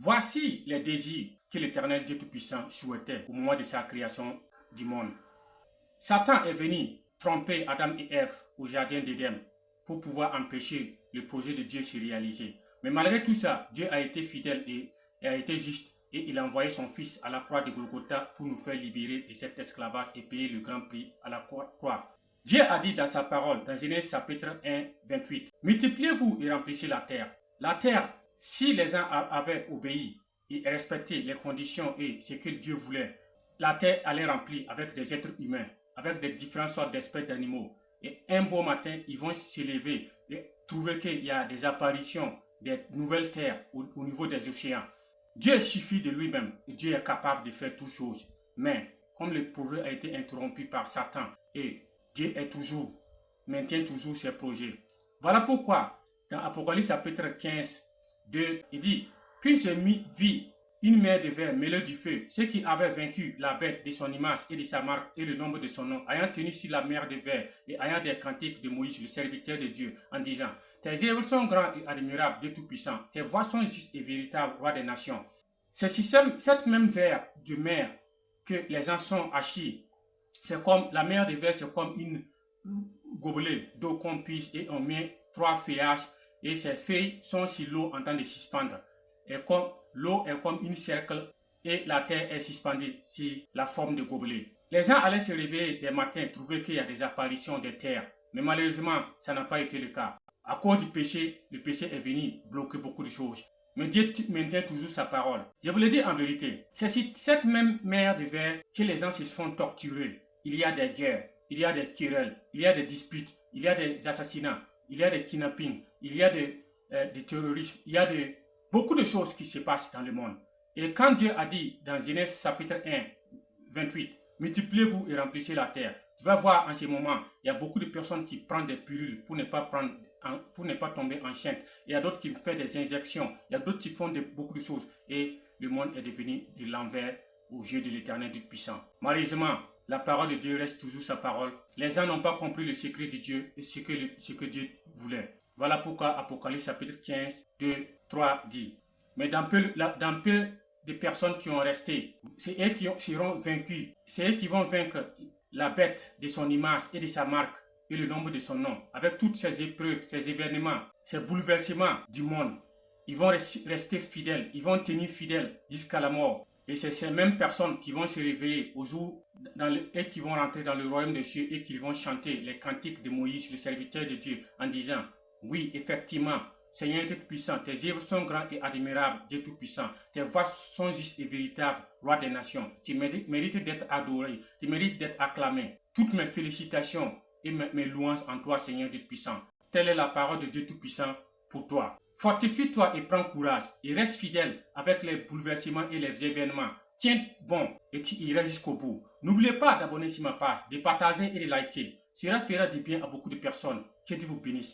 Voici les désirs que l'Éternel Dieu Tout-Puissant souhaitait au moment de sa création du monde. Satan est venu tromper Adam et Ève au jardin d'Éden pour pouvoir empêcher le projet de Dieu de se réaliser. Mais malgré tout ça, Dieu a été fidèle et a été juste et il a envoyé son fils à la croix de Golgotha pour nous faire libérer de cet esclavage et payer le grand prix à la croix. Dieu a dit dans sa parole, dans Genèse chapitre 1, 28, « Multipliez-vous et remplissez la terre. » La terre, si les gens avaient obéi et respecté les conditions et ce que Dieu voulait, la terre allait remplir avec des êtres humains, avec des différentes sortes d'espèces d'animaux. Et un beau matin, ils vont se lever et trouver qu'il y a des apparitions, des nouvelles terres au niveau des océans. Dieu suffit de lui-même et Dieu est capable de faire toutes choses. Mais comme le projet a été interrompu par Satan et Dieu maintient toujours ses projets. Voilà pourquoi dans Apocalypse chapitre 15, 2, il dit « Puis je vis une mer de verre mêlée du feu, ceux qui avaient vaincu la bête de son image et de sa marque et le nombre de son nom, ayant tenu sur la mer de verre et ayant des cantiques de Moïse, le serviteur de Dieu, en disant « Tes œuvres sont grandes et admirables, Dieu Tout-Puissant, tes voies sont justes et véritables, roi des nations. » C'est cette même verre de mer que les gens sont assis. C'est comme la mer de verre, c'est comme une gobelet d'eau qu'on puise et on met 3 feuillages et ces feuilles sont sur l'eau en train de suspendre. Et comme l'eau est comme une cercle et la terre est suspendue sur la forme de gobelet. Les gens allaient se réveiller des matins, trouver qu'il y a des apparitions de terre. Mais malheureusement, ça n'a pas été le cas. À cause du péché, le péché est venu bloquer beaucoup de choses. Mais Dieu maintient toujours sa parole. Je vous le dis en vérité, c'est sur cette même mer de verre que les gens se font torturer. Il y a des guerres, il y a des querelles, il y a des disputes, il y a des assassinats, il y a des kidnappings, il y a des terrorismes, il y a beaucoup de choses qui se passent dans le monde. Et quand Dieu a dit dans Genèse chapitre 1, 28, « Multipliez-vous et remplissez la terre », tu vas voir en ce moment, il y a beaucoup de personnes qui prennent des pilules pour ne pas tomber enceinte. Il y a d'autres qui font des injections, il y a d'autres qui font beaucoup de choses. Et le monde est devenu de l'envers aux yeux de l'Éternel du Puissant. Malheureusement, la parole de Dieu reste toujours sa parole. Les gens n'ont pas compris le secret de Dieu et ce que Dieu voulait. Voilà pourquoi Apocalypse chapitre 15, 2, 3 dit. Mais dans peu de personnes qui ont resté, c'est eux qui seront vaincus. C'est eux qui vont vaincre la bête de son image et de sa marque et le nombre de son nom. Avec toutes ces épreuves, ces événements, ces bouleversements du monde, ils vont rester fidèles, ils vont tenir fidèles jusqu'à la mort. Et c'est ces mêmes personnes qui vont se réveiller au jour et qui vont rentrer dans le royaume des cieux et qui vont chanter les cantiques de Moïse, le serviteur de Dieu, en disant « Oui, effectivement, Seigneur Tout-Puissant, tes œuvres sont grandes et admirables, Dieu Tout-Puissant. Tes voies sont justes et véritables, roi des nations. Tu mérites d'être adoré, tu mérites d'être acclamé. Toutes mes félicitations et mes louanges en toi, Seigneur Tout-Puissant. Telle est la parole de Dieu Tout-Puissant pour toi. Fortifie-toi et prends courage et reste fidèle avec les bouleversements et les événements. Tiens bon et tu iras jusqu'au bout. N'oubliez pas d'abonner sur ma page, de partager et de liker. Cela fera du bien à beaucoup de personnes. Que Dieu vous bénisse.